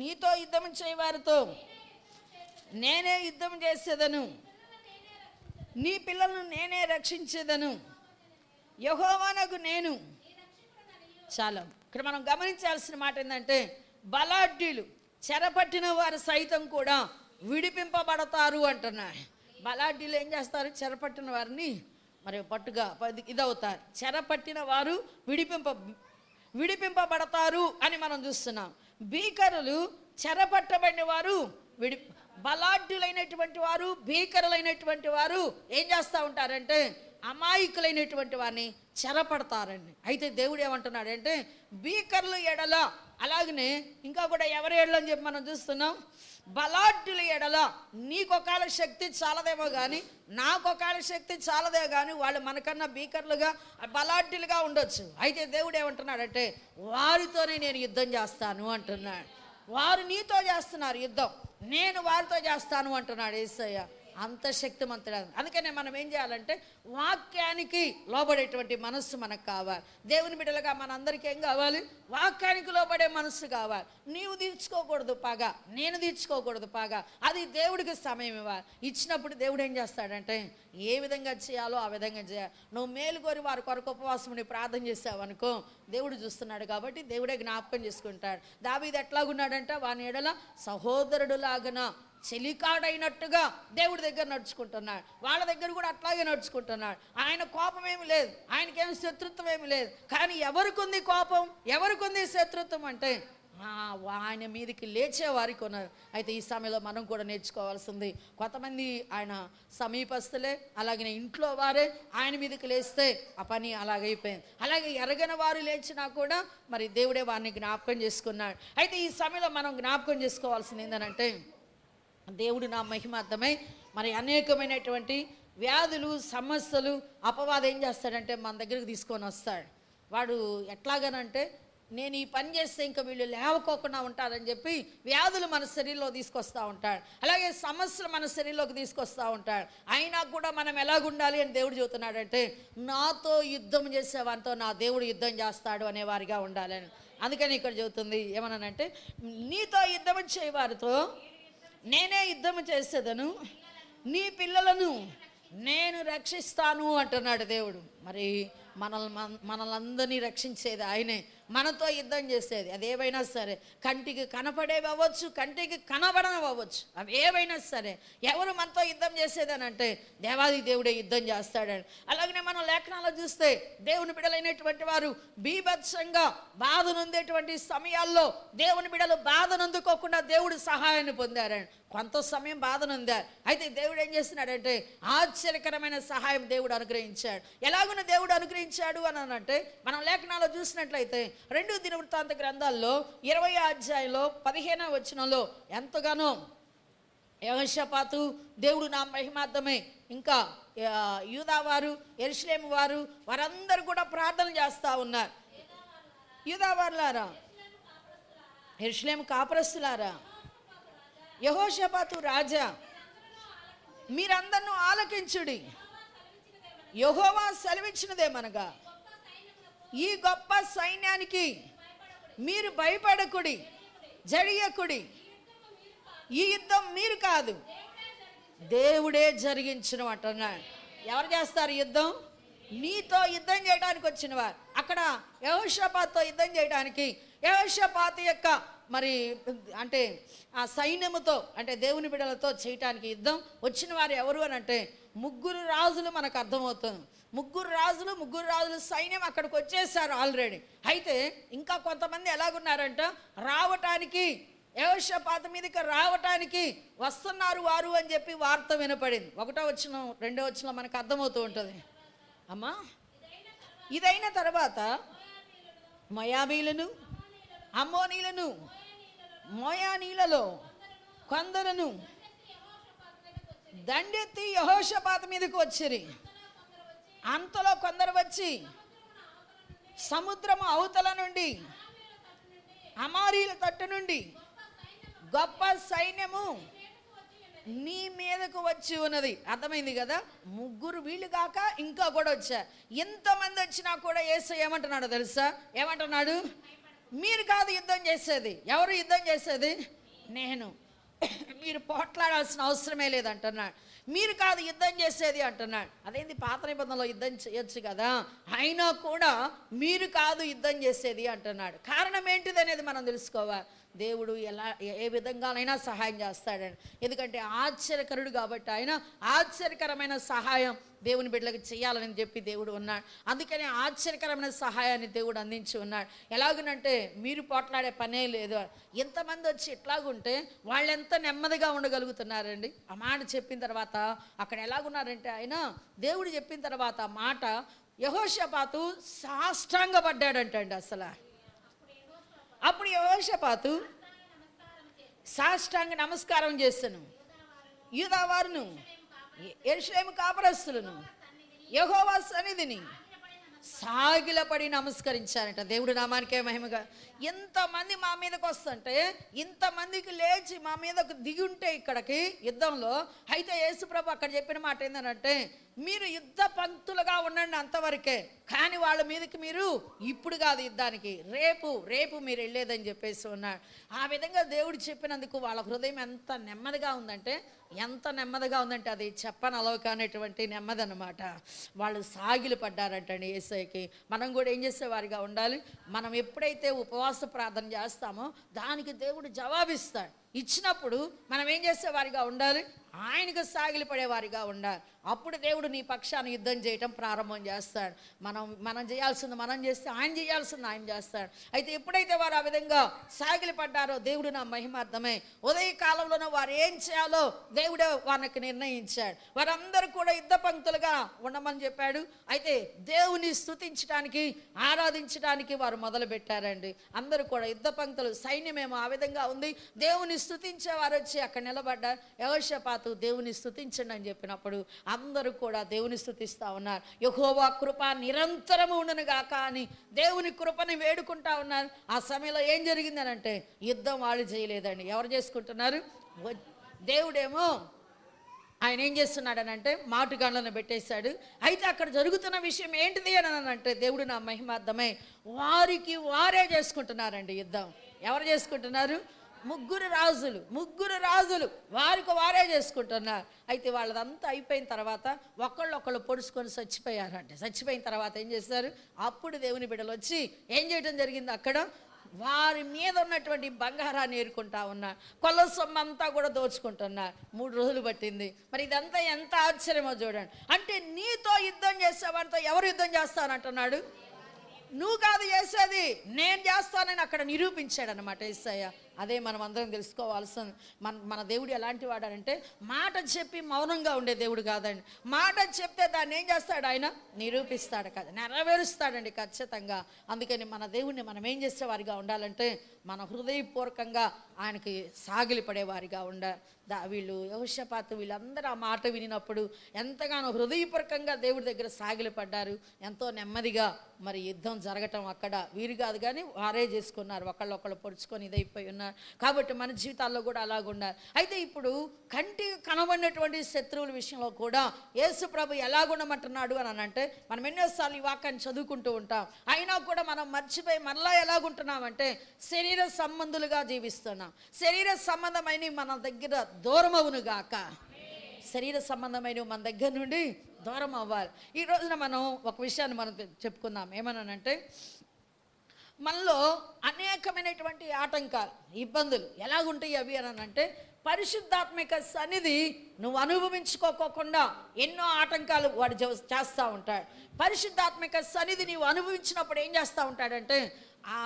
నీతో యుద్ధం చేయవారితో నేనే యుద్ధం చేసేదను, నీ పిల్లలను నేనే రక్షించేదను, యెహోవానగు నేను. చాలా ఇక్కడ మనం గమనించాల్సిన మాట ఏంటంటే, బలాఢ్యులు చెరపట్టిన వారు సైతం కూడా విడిపింపబడతారు అంటున్నాడు. బలాఢ్యులు ఏం చేస్తారు? చెరపట్టిన వారిని మరి పట్టుగా ఇదవుతారు. చెరపట్టిన వారు విడిపింపబడతారు అని మనం చూస్తున్నాం. భీకరులు చెరపట్టబడిన వారు బలాఢ్యులైనటువంటి వారు, భీకరులైనటువంటి వారు ఏం చేస్తూ ఉంటారంటే అమాయకులైనటువంటి వారిని చెరపడతారండి. అయితే దేవుడు ఏమంటున్నాడంటే, భీకరుల ఎడల, అలాగనే ఇంకా కూడా ఎవరి ఎడల అని చెప్పి మనం చూస్తున్నాం, బలాఢ్యుల ఎడల నీకొకాల శక్తి చాలదేమో కానీ నాకొకాల శక్తి చాలదే కానీ వాళ్ళు మనకన్నా భీకరులుగా బలాఢ్యులుగా ఉండొచ్చు. అయితే దేవుడు ఏమంటున్నాడంటే, వారితోనే నేను యుద్ధం చేస్తాను అంటున్నాడు. వారు నీతో చేస్తున్నారు యుద్ధం, నేను వారితో చేస్తాను అంటున్నాడు యేసయ్య. అంత శక్తిమంతుడు. అందుకనే మనం ఏం చేయాలంటే వాక్యానికి లోబడేటువంటి మనస్సు మనకు కావాలి. దేవుని బిడ్డలుగా మనందరికీ ఏం కావాలి? వాక్యానికి లోబడే మనస్సు కావాలి. నీవు తీర్చుకోకూడదు పగ, నేను తీర్చుకోకూడదు పగ. అది దేవుడికి సమయం ఇవ్వాలి. ఇచ్చినప్పుడు దేవుడు ఏం చేస్తాడంటే ఏ విధంగా చేయాలో ఆ విధంగా చేయాలి. నువ్వు మేలు కోరి వారి కొరకు ఉపవాసముని ప్రార్థన చేసావు అనుకో, దేవుడు చూస్తున్నాడు కాబట్టి దేవుడే జ్ఞాపకం చేసుకుంటాడు. దావీదు ఎట్లాగున్నాడంట, వాని ఎడల సహోదరుడు లాగన చెలికాడైనట్టుగా దేవుడి దగ్గర నడుచుకుంటున్నాడు. వాళ్ళ దగ్గర కూడా అట్లాగే నడుచుకుంటున్నాడు. ఆయన కోపం ఏమి లేదు, ఆయనకేం శత్రుత్వం ఏమి లేదు. కానీ ఎవరికి ఉంది కోపం, ఎవరికి ఉంది శత్రుత్వం అంటే ఆయన మీదకి లేచే వారికి ఉన్నారు. అయితే ఈ సమయంలో మనం కూడా నేర్చుకోవాల్సింది, కొంతమంది ఆయన సమీపస్తులే, అలాగే ఇంట్లో వారే ఆయన మీదకి లేస్తే ఆ పని అలాగైపోయింది. అలాగే ఎరగని వారు లేచినా కూడా మరి దేవుడే వారిని జ్ఞాపకం చేసుకున్నాడు. అయితే ఈ సమయంలో మనం జ్ఞాపకం చేసుకోవాల్సింది ఏంటంటే, దేవుడు నా మహిమార్థమై మరి అనేకమైనటువంటి వ్యాధులు, సమస్యలు అపవాదం ఏం చేస్తాడంటే మన దగ్గరకు తీసుకొని వస్తాడు. వాడు ఎట్లాగనంటే, నేను ఈ పని చేస్తే ఇంకా వీళ్ళు లేవకోకుండా ఉంటారని చెప్పి వ్యాధులు మన శరీరంలో తీసుకొస్తూ ఉంటాడు. అలాగే సమస్యలు మన శరీరంలోకి తీసుకొస్తూ ఉంటాడు. అయినా కూడా మనం ఎలాగుండాలి అని దేవుడు చెబుతున్నాడంటే, నాతో యుద్ధం చేసేవారితో నా దేవుడు యుద్ధం చేస్తాడు అనేవారిగా ఉండాలని. అందుకని ఇక్కడ చెబుతుంది ఏమన్నానంటే, నీతో యుద్ధం చేయవారితో నేనే యుద్ధము చేసేదను, నీ పిల్లలను నేను రక్షిస్తాను అంటున్నాడు దేవుడు. మరి మనలందరినీ రక్షించేది ఆయనే, మనతో యుద్ధం చేసేది. అదేవైనా సరే, కంటికి కనపడేవి అవ్వచ్చు, కంటికి కనబడనివి అవ్వచ్చు, అవి ఏవైనా సరే ఎవరు మనతో యుద్ధం చేసేదని అంటే దేవాది దేవుడే యుద్ధం చేస్తాడని. అలాగనే మనం లేఖనాల్లో చూస్తే దేవుని బిడలైనటువంటి వారు బీభత్సంగా బాధ నొందేటువంటి సమయాల్లో దేవుని బిడలు బాధ నొందుకోకుండా దేవుడు సహాయాన్ని పొందారని. కొంత సమయం బాధ నొందారు. అయితే దేవుడు ఏం చేస్తున్నాడంటే ఆశ్చర్యకరమైన సహాయం దేవుడు అనుగ్రహించాడు. ఎలాగున దేవుడు అనుగ్రహించాడు అని అంటే, మనం లేఖనాల్లో చూసినట్లయితే 2 దినవృత్తాంత గ్రంథాల్లో 20వ అధ్యాయంలో 15వ వచనంలో ఎంతగానో యెహోషాపాతు దేవుడు నా మహిమార్థమే, ఇంకా యూదా వారు, యెరూషలేము వారు, వారందరూ కూడా ప్రార్థన చేస్తూ ఉన్నారు. యూదా వారులారా, యెరూషలేము కాపురస్తులారా, యెహోషాపాతు రాజా, మీరందరూ ఆలకించుడి. యెహోవా సెలవిచ్చినదేమనగా, ఈ గొప్ప సైన్యానికి మీరు భయపడకుడి, జడియకుడి. ఈ యుద్ధం మీరు కాదు, దేవుడే జరిగించిన అంటున్నాడు. ఎవరు చేస్తారు యుద్ధం? నీతో యుద్ధం చేయడానికి వచ్చిన వారు. అక్కడ యెహోషాపాతుతో యుద్ధం చేయడానికి, యెహోషాపాతు యొక్క మరి అంటే ఆ సైన్యముతో, అంటే దేవుని బిడ్డలతో చేయటానికి యుద్ధం వచ్చిన వారు ఎవరు అని అంటే 3 రాజులు మనకు అర్థమవుతుంది. 3 రాజులు సైన్యం అక్కడికి వచ్చేసారు ఆల్రెడీ. అయితే ఇంకా కొంతమంది ఎలాగున్నారంట, రావటానికి యెహోషాపాతు మీదకి రావటానికి వస్తున్నారు వారు అని చెప్పి వార్త వినపడింది. 1వ వచనం 2వ వచనంలో మనకు అర్థమవుతూ ఉంటుంది. అమ్మా, ఇదైన తర్వాత మోయాబీలను, అమ్మోనీలను, మోయానీలలో కొందరును దండెత్తి యెహోషాపాతు మీదకి వచ్చిరి. అంతలో కొందరు వచ్చి సముద్రము అవతల నుండి, అమారీల తట్టు నుండి గొప్ప సైన్యము నీ మీదకు వచ్చి ఉన్నది. అర్థమైంది కదా? ముగ్గురు వీళ్ళు కాక ఇంకా కూడా వచ్చారు. ఎంతమంది వచ్చినా కూడా యేసు ఏమంటున్నాడో తెలుసా? ఏమంటున్నాడు? మీరు కాదు యుద్ధం చేసేది. ఎవరు యుద్ధం చేసేది? నేను. మీరు పోట్లాడాల్సిన అవసరమే లేదంటున్నాడు. మీరు కాదు యుద్ధం చేసేది అంటున్నాడు. అదేంటి, పాత నిబంధనలో యుద్ధం చేయొచ్చు కదా, అయినా కూడా మీరు కాదు యుద్ధం చేసేది అంటున్నాడు. కారణం ఏంటిది అనేది మనం తెలుసుకోవాలి. దేవుడు ఏ విధంగానైనా సహాయం చేస్తాడని. ఎందుకంటే ఆశ్చర్యకరుడు కాబట్టి ఆయన ఆశ్చర్యకరమైన సహాయం దేవుని బిడ్డలకు చేయాలని చెప్పి దేవుడు ఉన్నాడు. అందుకని ఆశ్చర్యకరమైన సహాయాన్ని దేవుడు అందించి ఉన్నాడు. ఎలాగునంటే మీరు పోట్లాడే పనే లేదు. ఎంతమంది వచ్చి ఇట్లాగుంటే వాళ్ళు ఎంత నెమ్మదిగా ఉండగలుగుతున్నారండి. ఆ మాట చెప్పిన తర్వాత అక్కడ ఎలాగున్నారంటే ఆయన దేవుడు చెప్పిన తర్వాత మాట యెహోషాపాతు సాష్టాంగపడ్డాడంటండి. అప్పుడు యెహోషాపాతు సాష్టాంగ నమస్కారం చేశాను. యూదావారును, యెరూషలేము కాపురస్తులను, యెహోవా సన్నిధిని సాగిలపడి నమస్కరించారంట. దేవుడి నామానికే మహిమగా. ఎంతమంది మా మీదకి వస్తుంటే, ఇంతమందికి లేచి మా మీదకు దిగి ఉంటే ఇక్కడికి యుద్ధంలో, అయితే యేసుప్రభు అక్కడ చెప్పిన మాట ఏంటంటే మీరు యుద్ధ పంక్తులుగా ఉండండి అంతవరకే, కానీ వాళ్ళ మీదకి మీరు ఇప్పుడు కాదు యుద్ధానికి, రేపు మీరు వెళ్ళేదని చెప్పేసి ఉన్నాడు. ఆ విధంగా దేవుడు చెప్పినందుకు వాళ్ళ హృదయం ఎంత నెమ్మదిగా ఉందంటే అది చెప్పనలవకానటువంటి నెమ్మది అనమాట. వాళ్ళు సాగిలు పడ్డారంటండి యేసయ్యకి. మనం కూడా ఏం చేసేవారిగా ఉండాలి? మనం ఎప్పుడైతే ఉపవాస ప్రార్థన చేస్తామో దానికి దేవుడు జవాబిస్తాడు. ఇచ్చినప్పుడు మనం ఏం చేసేవారిగా ఉండాలి? ఆయనకు సాగిలి పడేవారిగా ఉండాలి. అప్పుడు దేవుడు నీ పక్షాన్ని యుద్ధం చేయటం ప్రారంభం చేస్తాడు. మనం చేయాల్సింది మనం చేస్తే ఆయన చేయాల్సింది ఆయన చేస్తాడు. అయితే ఎప్పుడైతే వారు ఆ విధంగా సాగిలి పడ్డారో దేవుడు నా మహిమార్థమే ఉదయ కాలంలోనూ వారు ఏం చేయాలో దేవుడే వారికి నిర్ణయించాడు. వారందరూ కూడా యుద్ధ పంక్తులుగా ఉండమని చెప్పాడు. అయితే దేవుని స్తుతించడానికి ఆరాధించడానికి వారు మొదలు పెట్టారండి. అందరూ కూడా యుద్ధ పంక్తులు, సైన్యమేమో ఆ విధంగా ఉంది. దేవుని స్తుతించే వారు వచ్చి అక్కడ నిలబడ్డారు. యెహోషాపాతు దేవుని స్తుతించండి అని చెప్పినప్పుడు అందరూ కూడా దేవుని స్తుతిస్తూ ఉన్నారు. యెహోవా కృప నిరంతరము ఉండును గాక అని దేవుని కృపని వేడుకుంటా ఉన్నారు. ఆ సమయంలో ఏం జరిగింది అని అంటే యుద్ధం వాళ్ళు చేయలేదండి. ఎవరు చేసుకుంటున్నారు? దేవుడేమో ఆయన ఏం చేస్తున్నాడని అంటే మాటుగాళ్ళను పెట్టేశాడు. అయితే అక్కడ జరుగుతున్న విషయం ఏంటిది అని అంటే దేవుడు నా మహిమార్థమై వారికి వారే చేసుకుంటున్నారండి యుద్ధం. ఎవరు చేసుకుంటున్నారు? ముగ్గురు రాజులు వారికి వారే చేసుకుంటున్నారు. అయితే వాళ్ళదంతా అయిపోయిన తర్వాత ఒకళ్ళు పొడుచుకొని చచ్చిపోయారంటే. చచ్చిపోయిన తర్వాత ఏం చేస్తారు? అప్పుడు దేవుని బిడ్డలు వచ్చి ఏం చేయడం జరిగింది? అక్కడ వారి మీద ఉన్నటువంటి బంగారాన్ని ఏరుకుంటా ఉన్నారు. కొల్ల సొమ్ము అంతా కూడా దోచుకుంటున్నారు. 3 రోజులు పట్టింది. మరి ఇదంతా ఎంత ఆశ్చర్యమో చూడండి. అంటే నీతో యుద్ధం చేసేవాడితో ఎవరు యుద్ధం చేస్తానంటున్నాడు? నువ్వు కాదు చేసేది, నేను చేస్తానని అక్కడ నిరూపించాడు అనమాట యేసయ్య. అదే మనం అందరం తెలుసుకోవాల్సింది. మన దేవుడు ఎలాంటి వాడంటే మాట చెప్పి మౌనంగా ఉండే దేవుడు కాదండి. మాట చెప్తే దాన్ని ఏం చేస్తాడు? ఆయన నిరూపిస్తాడు కదా, నెరవేరుస్తాడండి ఖచ్చితంగా. అందుకని మన దేవుడిని మనం ఏం చేసేవారిగా ఉండాలంటే మన హృదయపూర్వకంగా ఆయనకి సాగిలి పడేవారిగా ఉండాలి. వీళ్ళు యెహోషాపాతు వీళ్ళందరూ ఆ మాట వినినప్పుడు ఎంతగానో హృదయపూర్వకంగా దేవుడి దగ్గర సాగిలి పడ్డారు. ఎంతో నెమ్మదిగా మరి యుద్ధం జరగటం అక్కడ వీరు కాదు కానీ వారే చేసుకున్నారు. ఒకళ్ళు పొడుచుకొని ఇదైపోయి ఉన్నారు. కాబట్టి మన జీవితాల్లో కూడా అలాగుండాలి. అయితే ఇప్పుడు కంటికి కనబడినటువంటి శత్రువుల విషయంలో కూడా యేసు ప్రభు ఎలాగుండమంటున్నాడు అని అంటే మనం ఎన్నోసార్లు ఈ వాక్యాన్ని చదువుకుంటూ ఉంటాం. అయినా కూడా మనం మర్చిపోయి మరలా ఎలాగుంటున్నామంటే శరీర సంబంధులుగా జీవిస్తున్నాం. శరీర సంబంధమైన మన దగ్గర దూరం అవును గాక. శరీర సంబంధమైన మన దగ్గర నుండి దూరం అవ్వాలి. ఈ రోజున మనం ఒక విషయాన్ని మనం చెప్పుకుందాం. ఏమనంటే మనలో అనేకమైనటువంటి ఆటంకాలు, ఇబ్బందులు ఎలాగుంటాయి అవి అని అంటే పరిశుద్ధాత్మిక సన్నిధి నువ్వు అనుభవించుకోకుండా ఎన్నో ఆటంకాలు వాడు చేస్తూ ఉంటాడు. పరిశుద్ధాత్మిక సన్నిధి నువ్వు అనుభవించినప్పుడు ఏం చేస్తూ ఉంటాడంటే ఆ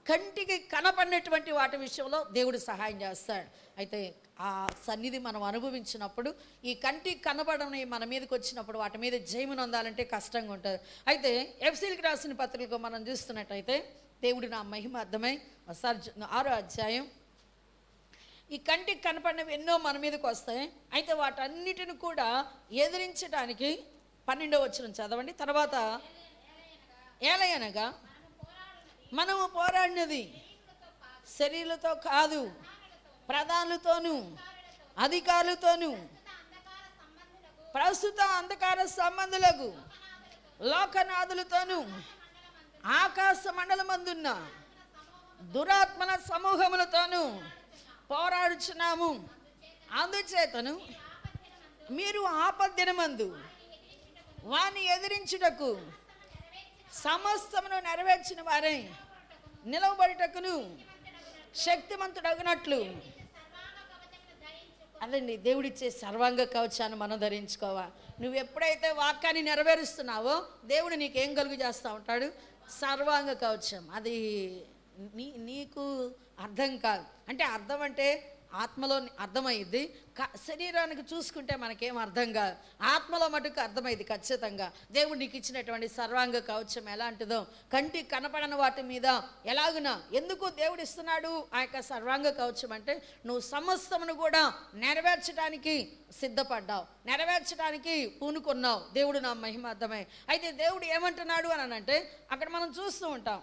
కంటికి కనపడినటువంటి వాటి విషయంలో దేవుడు సహాయం చేస్తాడు. అయితే ఆ సన్నిధి మనం అనుభవించినప్పుడు ఈ కంటికి కనబడని మన మీదకి వచ్చినప్పుడు వాటి మీద జయమును అందాలంటే కష్టంగా ఉంటుంది. అయితే ఎఫ్సీలకు రాసిన పత్రికలో మనం చూస్తున్నట్టయితే దేవుడు నా మహిమార్థమై 6వ అధ్యాయం ఈ కంటికి కనపడినవి ఎన్నో మన మీదకి వస్తాయి. అయితే వాటన్నిటిని కూడా ఎదిరించడానికి 12వ వచనం చదవండి. తర్వాత ఏలయనగా మనము పోరాడినది శరీరులతో కాదు, ప్రధానులతోనూ అధికారులతోనూ ప్రస్తుత అంధకార సంబంధులకు లోకనాథులతోనూ ఆకాశ మండలమందున్న దురాత్మల సమూహములతోనూ పోరాడుచున్నాము. అందుచేతను మీరు ఆపద్దినమందు వాని ఎదిరించుటకు సమస్తమును నెరవేర్చిన వారే నిలవబడుటకును శక్తిమంతుడగినట్లు. అదండి దేవుడిచ్చే సర్వాంగ కవచాన్ని మనం ధరించుకోవాలి. నువ్వు ఎప్పుడైతే వాక్యాన్ని నెరవేరుస్తున్నావో దేవుడు నీకేం కలుగు చేస్తూ ఉంటాడు? సర్వాంగ కవచం. అది నీకు అర్థం కాదు. అంటే అర్థం అంటే ఆత్మలో అర్థమైంది, శరీరానికి చూసుకుంటే మనకేం అర్థం కాదు. ఆత్మలో మటుకు అర్థమైంది ఖచ్చితంగా. దేవుడు నీకు ఇచ్చినటువంటి సర్వాంగ కవచం ఎలాంటిదో, కంటి కనపడని వాటి మీద ఎలాగునా ఎందుకు దేవుడు ఇస్తున్నాడు ఆ యొక్క సర్వాంగ కవచం అంటే నువ్వు సమస్తమును కూడా నెరవేర్చడానికి సిద్ధపడ్డావు, నెరవేర్చడానికి పూనుకున్నావు. దేవుడు నా మహిమార్థమే. అయితే దేవుడు ఏమంటున్నాడు అని అంటే అక్కడ మనం చూస్తూ ఉంటాం.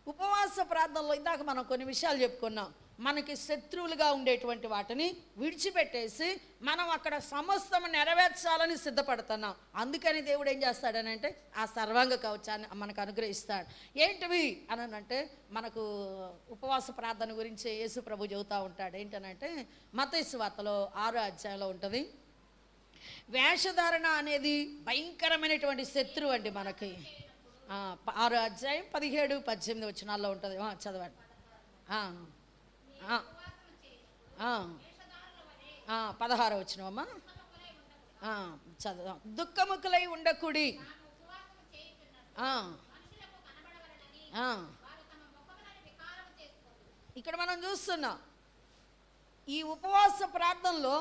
ఉపవాస ప్రార్థనలో ఇందాక మనం కొన్ని విషయాలు చెప్పుకున్నాం. మనకి శత్రువులుగా ఉండేటువంటి వాటిని విడిచిపెట్టేసి మనం అక్కడ సమస్తము నెరవేర్చాలని సిద్ధపడుతున్నాం. అందుకని దేవుడు ఏం చేస్తాడని అంటే ఆ సర్వాంగ కవచాన్ని మనకు అనుగ్రహిస్తాడు. ఏంటివి అని అంటే మనకు ఉపవాస ప్రార్థన గురించి యేసు ప్రభు చెబుతూ ఉంటాడు. ఏంటనంటే మత్తయి సువార్తలో 6వ అధ్యాయంలో ఉంటుంది. వేషధారణ అనేది భయంకరమైనటువంటి శత్రువు అండి మనకి. 6వ అధ్యాయం 17-18 వచనాల్లో ఉంటుంది. చదవండి. 16వ వచనమమ్మా చదువు. దుఃఖముఖులై ఉండకుడి. ఇక్కడ మనం చూస్తున్నాం ఈ ఉపవాస ప్రార్థనలో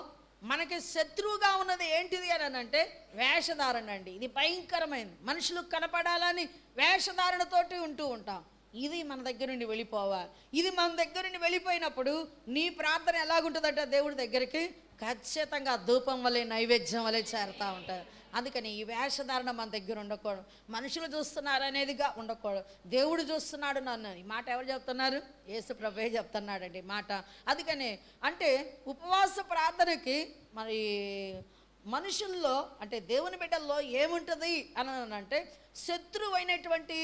మనకి శత్రువుగా ఉన్నది ఏంటిది అని అంటే వేషధారణ అండి. ఇది భయంకరమైనది. మనుషులు కనపడాలని వేషధారణతోటి ఉంటూ ఉంటాం. ఇది మన దగ్గర నుండి వెళ్ళిపోవాలి. ఇది మన దగ్గర నుండి వెళ్ళిపోయినప్పుడు నీ ప్రార్థన ఎలాగుంటుందంట దేవుడి దగ్గరికి ఖచ్చితంగా ధూపం వలె నైవేద్యం వలె చేరుతూ ఉంటుంది. అందుకని ఈ వేషధారణ మన దగ్గర ఉండకూడదు. మనుషులు చూస్తున్నారు అనేదిగా ఉండకూడదు. దేవుడు చూస్తున్నాడు నన్ను. ఈ మాట ఎవరు చెప్తున్నారు? యేసు ప్రభువే చెప్తున్నాడండి ఈ మాట. అందుకని అంటే ఉపవాస ప్రార్థనకి మరి మనుషుల్లో అంటే దేవుని బిడ్డల్లో ఏముంటుంది అని అంటే శత్రువు అయినటువంటి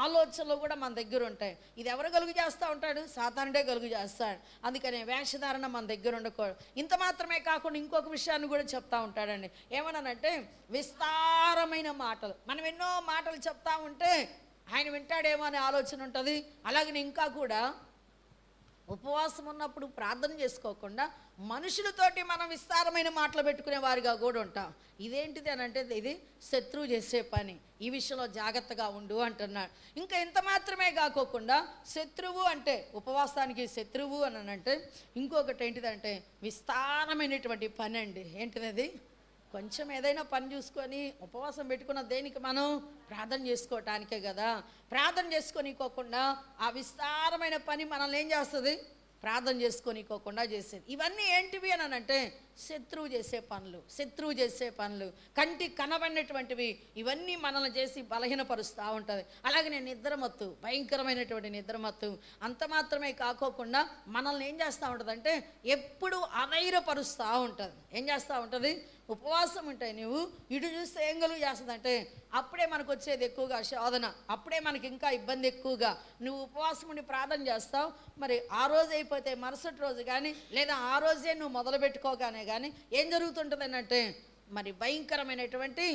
ఆలోచనలు కూడా మన దగ్గర ఉంటాయి. ఇది ఎవరు కలుగు చేస్తూ ఉంటాడు? సాతానుడే కలుగు చేస్తాడు. అందుకని వేషధారణ మన దగ్గర ఉండకూడదు. ఇంత మాత్రమే కాకుండా ఇంకొక విషయాన్ని కూడా చెప్తా ఉంటాడండి. ఏమన్నానంటే విస్తారమైన మాటలు. మనం ఎన్నో మాటలు చెప్తా ఉంటే ఆయన వింటాడేమో అనే ఆలోచన ఉంటుంది. అలాగని ఇంకా కూడా ఉపవాసం ఉన్నప్పుడు ప్రార్థన చేసుకోకుండా మనుషులతోటి మనం విస్తారమైన మాటలు పెట్టుకునే వారిగా కూడా ఉంటాం. ఇదేంటిది అని అంటే ఇది శత్రువు చేసే పని. ఈ విషయంలో జాగ్రత్తగా ఉండు అంటున్నాడు. ఇంకా ఇంత మాత్రమే కాకోకుండా శత్రువు అంటే ఉపవాసానికి శత్రువు అని అంటే ఇంకొకటి ఏంటిదంటే విస్తారమైనటువంటి పని అండి. ఏంటిది? కొంచెం ఏదైనా పని చూసుకొని ఉపవాసం పెట్టుకున్న దేనికి మనం ప్రార్థన చేసుకోవటానికే కదా. ప్రార్థన చేసుకోనికోకుండా ఆ విస్తారమైన పని మనల్ని ఏం చేస్తుంది? ప్రార్థన చేసుకోనికోకుండా చేసేది. ఇవన్నీ ఏంటివి అని అంటే శత్రువు చేసే పనులు. శత్రువు చేసే పనులు కంటి కనబడినటువంటివి. ఇవన్నీ మనల్ని చేసి బలహీనపరుస్తూ ఉంటుంది. అలాగే నిద్రమత్తు, భయంకరమైనటువంటి నిద్రమత్తు. అంత మాత్రమే కాకోకుండా మనల్ని ఏం చేస్తూ ఉంటుంది అంటే ఎప్పుడు అధైర్యపరుస్తూ ఉంటుంది. ఏం చేస్తూ ఉంటుంది? ఉపవాసం ఉంటాయి నువ్వు ఇటు చూస్తే ఏం కలుగు చేస్తుంది అంటే అప్పుడే మనకు వచ్చేది ఎక్కువగా శోధన, అప్పుడే మనకి ఇంకా ఇబ్బంది ఎక్కువగా. నువ్వు ఉపవాసం ఉండి ప్రార్థన చేస్తావు, మరి ఆ రోజు అయిపోతే మరుసటి రోజు కానీ లేదా ఆ రోజే నువ్వు మొదలు పెట్టుకోగానే కానీ ఏం జరుగుతుంటుంది అంటే మరి భయంకరమైనటువంటి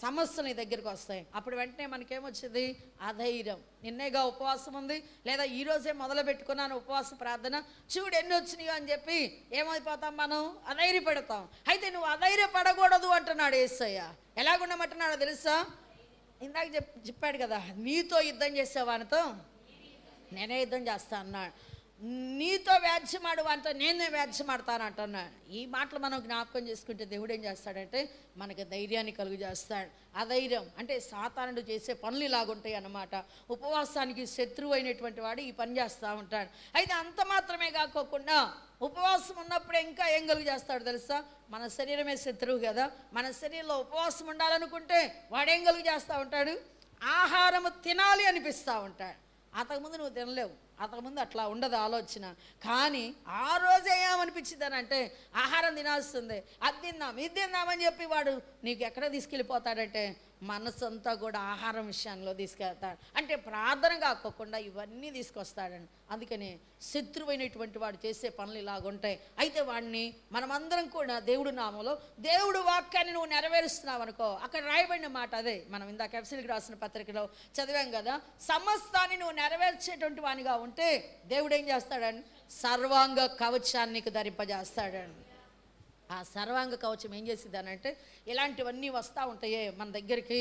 సమస్యలు నీ దగ్గరికి వస్తాయి. అప్పుడు వెంటనే మనకేమొచ్చింది? అధైర్యం. నిన్నేగా ఉపవాసం ఉంది, లేదా ఈరోజే మొదలు పెట్టుకున్నాను ఉపవాస ప్రార్థన, చూడు ఎన్ని వచ్చినాయో అని చెప్పి ఏమైపోతాం? మనం అధైర్యపడతాం. అయితే నువ్వు అధైర్యపడకూడదు అంటున్నాడు యేసయ్య. ఎలాగుండమంటున్నాడో తెలుసా? ఇందాక చెప్పాడు కదా, నీతో యుద్ధం చేసేవానితో నేనే యుద్ధం చేస్తా అన్నాడు. నీతో వ్యాజ్యమాడు వానితో నేనే వ్యాజ్యమాడతాను అంటున్నాడు. ఈ మాటలు మనం జ్ఞాపకం చేసుకుంటే దేవుడు ఏం చేస్తాడంటే మనకి ధైర్యాన్ని కలుగు చేస్తాడు. అధైర్యం అంటే సాతానుడు చేసే పనులు ఇలాగుంటాయి అన్నమాట. ఉపవాసానికి శత్రువు అయినటువంటి వాడు ఈ పని చేస్తూ ఉంటాడు. అయితే అంత మాత్రమే కాకోకుండా ఉపవాసం ఉన్నప్పుడే ఇంకా ఏం కలుగు చేస్తాడు తెలుసా? మన శరీరమే శత్రువు కదా. మన శరీరంలో ఉపవాసం ఉండాలనుకుంటే వాడేం కలుగు చేస్తూ ఉంటాడు? ఆహారము తినాలి అనిపిస్తూ ఉంటాడు. అంతకుముందు నువ్వు తినలేవు, అంతకుముందు అట్లా ఉండదు ఆలోచన. కానీ ఆ రోజే ఏమనిపించింది అని అంటే ఆహారం తినాల్సిందే, అది తిందాం ఇది తిందామని చెప్పి వాడు నీకు ఎక్కడ తీసుకెళ్ళిపోతాడంటే మనసంతా కూడా ఆహారం విషయంలో తీసుకెళ్తాడు. అంటే ప్రార్థన కాకోకుండా ఇవన్నీ తీసుకొస్తాడండి. అందుకని శత్రువైనటువంటి వాడు చేసే పనులు ఇలాగుంటాయి. అయితే వాడిని మనమందరం కూడా దేవుడు నామంలో దేవుడు వాక్యాన్ని నువ్వు నెరవేరుస్తున్నావు అనుకో, అక్కడ రాయబడిన మాట అదే మనం ఇందాక ఎఫ్ఎస్సీలకు రాసిన పత్రికలో చదివాం కదా, సమస్తాన్ని నువ్వు నెరవేర్చేటువంటి వానిగా ఉంటే దేవుడు ఏం చేస్తాడండి, సర్వాంగ కవచాన్ని నీకు ధరింపజేస్తాడండి. ఆ సర్వాంగ కవచం ఏం చేసింది అని అంటే ఇలాంటివన్నీ వస్తూ ఉంటాయే మన దగ్గరికి,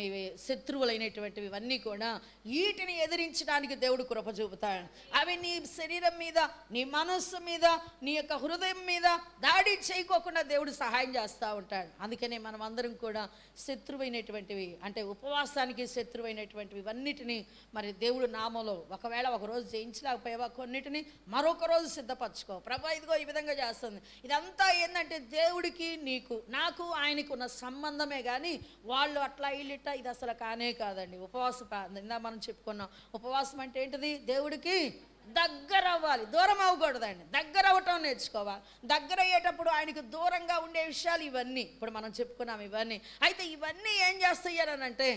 ఇవి శత్రువులైనటువంటివి ఇవన్నీ కూడా వీటిని ఎదిరించడానికి దేవుడు కృప చూపుతాడు. అవి నీ శరీరం మీద, నీ మనస్సు మీద, నీ యొక్క హృదయం మీద దాడి చేయకోకుండా దేవుడు సహాయం చేస్తూ ఉంటాడు. అందుకనే మనం అందరం కూడా శత్రువైనటువంటివి అంటే ఉపవాసానికి శత్రువైనటువంటివి ఇవన్నిటిని మరి దేవుడు నామంలో ఒకవేళ ఒకరోజు జయించలేకపోయావా కొన్నిటిని మరొక రోజు సిద్ధపరచుకో. ప్రభా ఇదిగో ఈ విధంగా చేస్తుంది. ఇదంతా ఏంటంటే దేవుడికి నీకు నాకు ఆయనకు ఉన్న సంబంధమే, కానీ వాళ్ళు అట్లా ఇల్లిట్ట ఇది అసలు కానే కాదండి. ఉపవాస ప్రార్థన ఇందా మనం చెప్పుకున్నాం. ఉపవాసం అంటే ఏంటిది, దేవుడికి దగ్గర అవ్వాలి, దూరం అవ్వకూడదండి. దగ్గర అవ్వటం నేర్చుకోవాలి. దగ్గర అయ్యేటప్పుడు ఆయనకు దూరంగా ఉండే విషయాలు ఇవన్నీ ఇప్పుడు మనం చెప్పుకున్నాం ఇవన్నీ. అయితే ఇవన్నీ ఏం చేస్తాయనంటే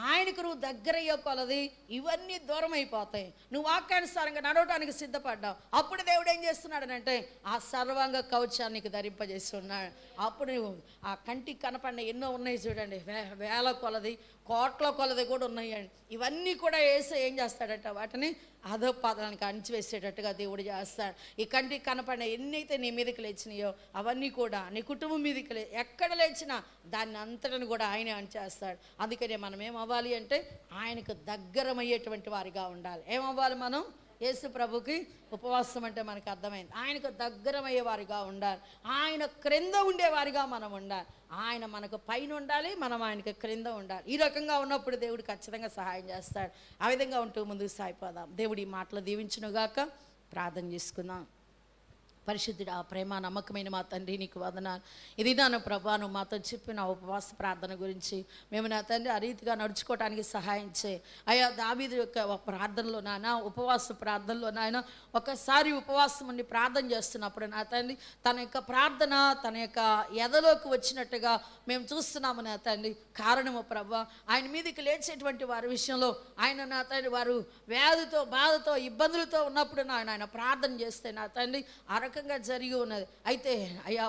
ఆయనకు నువ్వు దగ్గర అయ్యే కొలది ఇవన్నీ దూరం అయిపోతాయి. నువ్వు వాక్యానుసారంగా నడవడానికి సిద్ధపడ్డావు. అప్పుడు దేవుడు ఏం చేస్తున్నాడనంటే ఆ సర్వాంగ కవచానికి ధరింపజేస్తున్నాడు. అప్పుడు నువ్వు ఆ కంటికి కనపడిన ఎన్నో ఉన్నాయి చూడండి, వేల కొలది కోట్ల కొలది కూడా ఉన్నాయండి. ఇవన్నీ కూడా వేసి ఏం చేస్తాడట వాటిని అధోపాతానికి అణిచివేసేటట్టుగా దేవుడు చేస్తాడు. ఈ కంటికి కనపడిన ఎన్నైతే నీ మీదకి లేచినాయో అవన్నీ కూడా నీ కుటుంబం మీదకి ఎక్కడ లేచినా దాన్ని అంతటిని కూడా ఆయనే అణిచేస్తాడు. అందుకనే మనం ఏమవ్వాలి అంటే ఆయనకు దగ్గరమయ్యేటువంటి వారిగా ఉండాలి. ఏమవ్వాలి మనం, యేసు ప్రభుకి ఉపవాసం అంటే మనకు అర్థమైంది. ఆయనకు దగ్గరమయ్యే వారిగా ఉండాలి, ఆయన క్రింద ఉండేవారిగా మనం ఉండాలి. ఆయన మనకు పైన ఉండాలి, మనం ఆయనకు క్రింద ఉండాలి. ఈ రకంగా ఉన్నప్పుడు దేవుడు ఖచ్చితంగా సహాయం చేస్తాడు. ఆ విధంగా ఉంటూ ముందుకు సాగిపోదాం. దేవుడు ఈ మాటలు దీవించునుగాక. ప్రార్థన చేసుకుందాం. పరిశుద్ధుడు ఆ ప్రేమ నమ్మకమైన మా తండ్రి నీకు వందనాలు. ఇది నా ప్రభా నువ్వు మాతో చెప్పిన ఉపవాస ప్రార్థన గురించి మేము నా తండ్రి ఆ రీతిగా నడుచుకోవడానికి సహాయం చేయి అయ్యా. దావీదు యొక్క ప్రార్థనలో నాయన, ఉపవాస ప్రార్థనలో నాయన, ఒకసారి ఉపవాసం ఉండి ప్రార్థన చేస్తున్నప్పుడు నా తండ్రి తన యొక్క ప్రార్థన తన యొక్క ఎదలోకి వచ్చినట్టుగా మేము చూస్తున్నాము నా తండ్రి. కారణము ప్రభా ఆయన మీదకి లేచేటువంటి వారి విషయంలో ఆయన నా తండ్రి వారు వ్యాధితో బాధతో ఇబ్బందులతో ఉన్నప్పుడు ఆయన ప్రార్థన చేస్తే నా తండ్రి జరిగి ఉన్నది. అయితే అయ్యా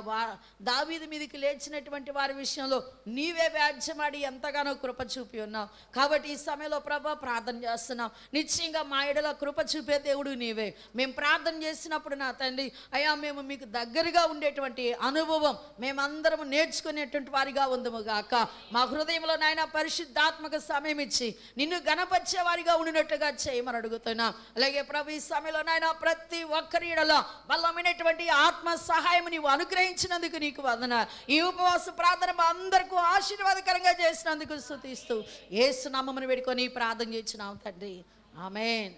దావీదు మీదకి లేచినటువంటి వారి విషయంలో నీవే వ్యాజ్యమాడి ఎంతగానో కృప చూపి ఉన్నావు. కాబట్టి ఈ సమయంలో ప్రభా ప్రార్థన చేస్తున్నాం. నిశ్చయంగా మా ఎడల కృప చూపే దేవుడు నీవే. మేము ప్రార్థన చేసినప్పుడు నా తండ్రి అయ్యా మేము మీకు దగ్గరగా ఉండేటువంటి అనుభవం మేమందరం నేర్చుకునేటువంటి వారిగా ఉందము గాక. మా హృదయంలో నాయన పరిశుద్ధాత్మక సమయం ఇచ్చి నిన్ను గణపరిచే వారిగా ఉండినట్టుగా చేయమని అడుగుతున్నాం. అలాగే ప్రభు ఈ సమయంలో నాయన ప్రతి ఒక్కరి ఎడల బలమైనటువంటి ఆత్మ సహాయం నీవు అనుగ్రహించినందుకు నీకు వందనాలు. ఈ ఉపవాస ప్రార్థన మా అందరికీ ఆశీర్వాదకరంగా చేసినందుకు స్తుతిస్తూ యేసు నామమున వేడుకొని ప్రార్థన చేస్తున్నాం తండ్రి. ఆమేన్.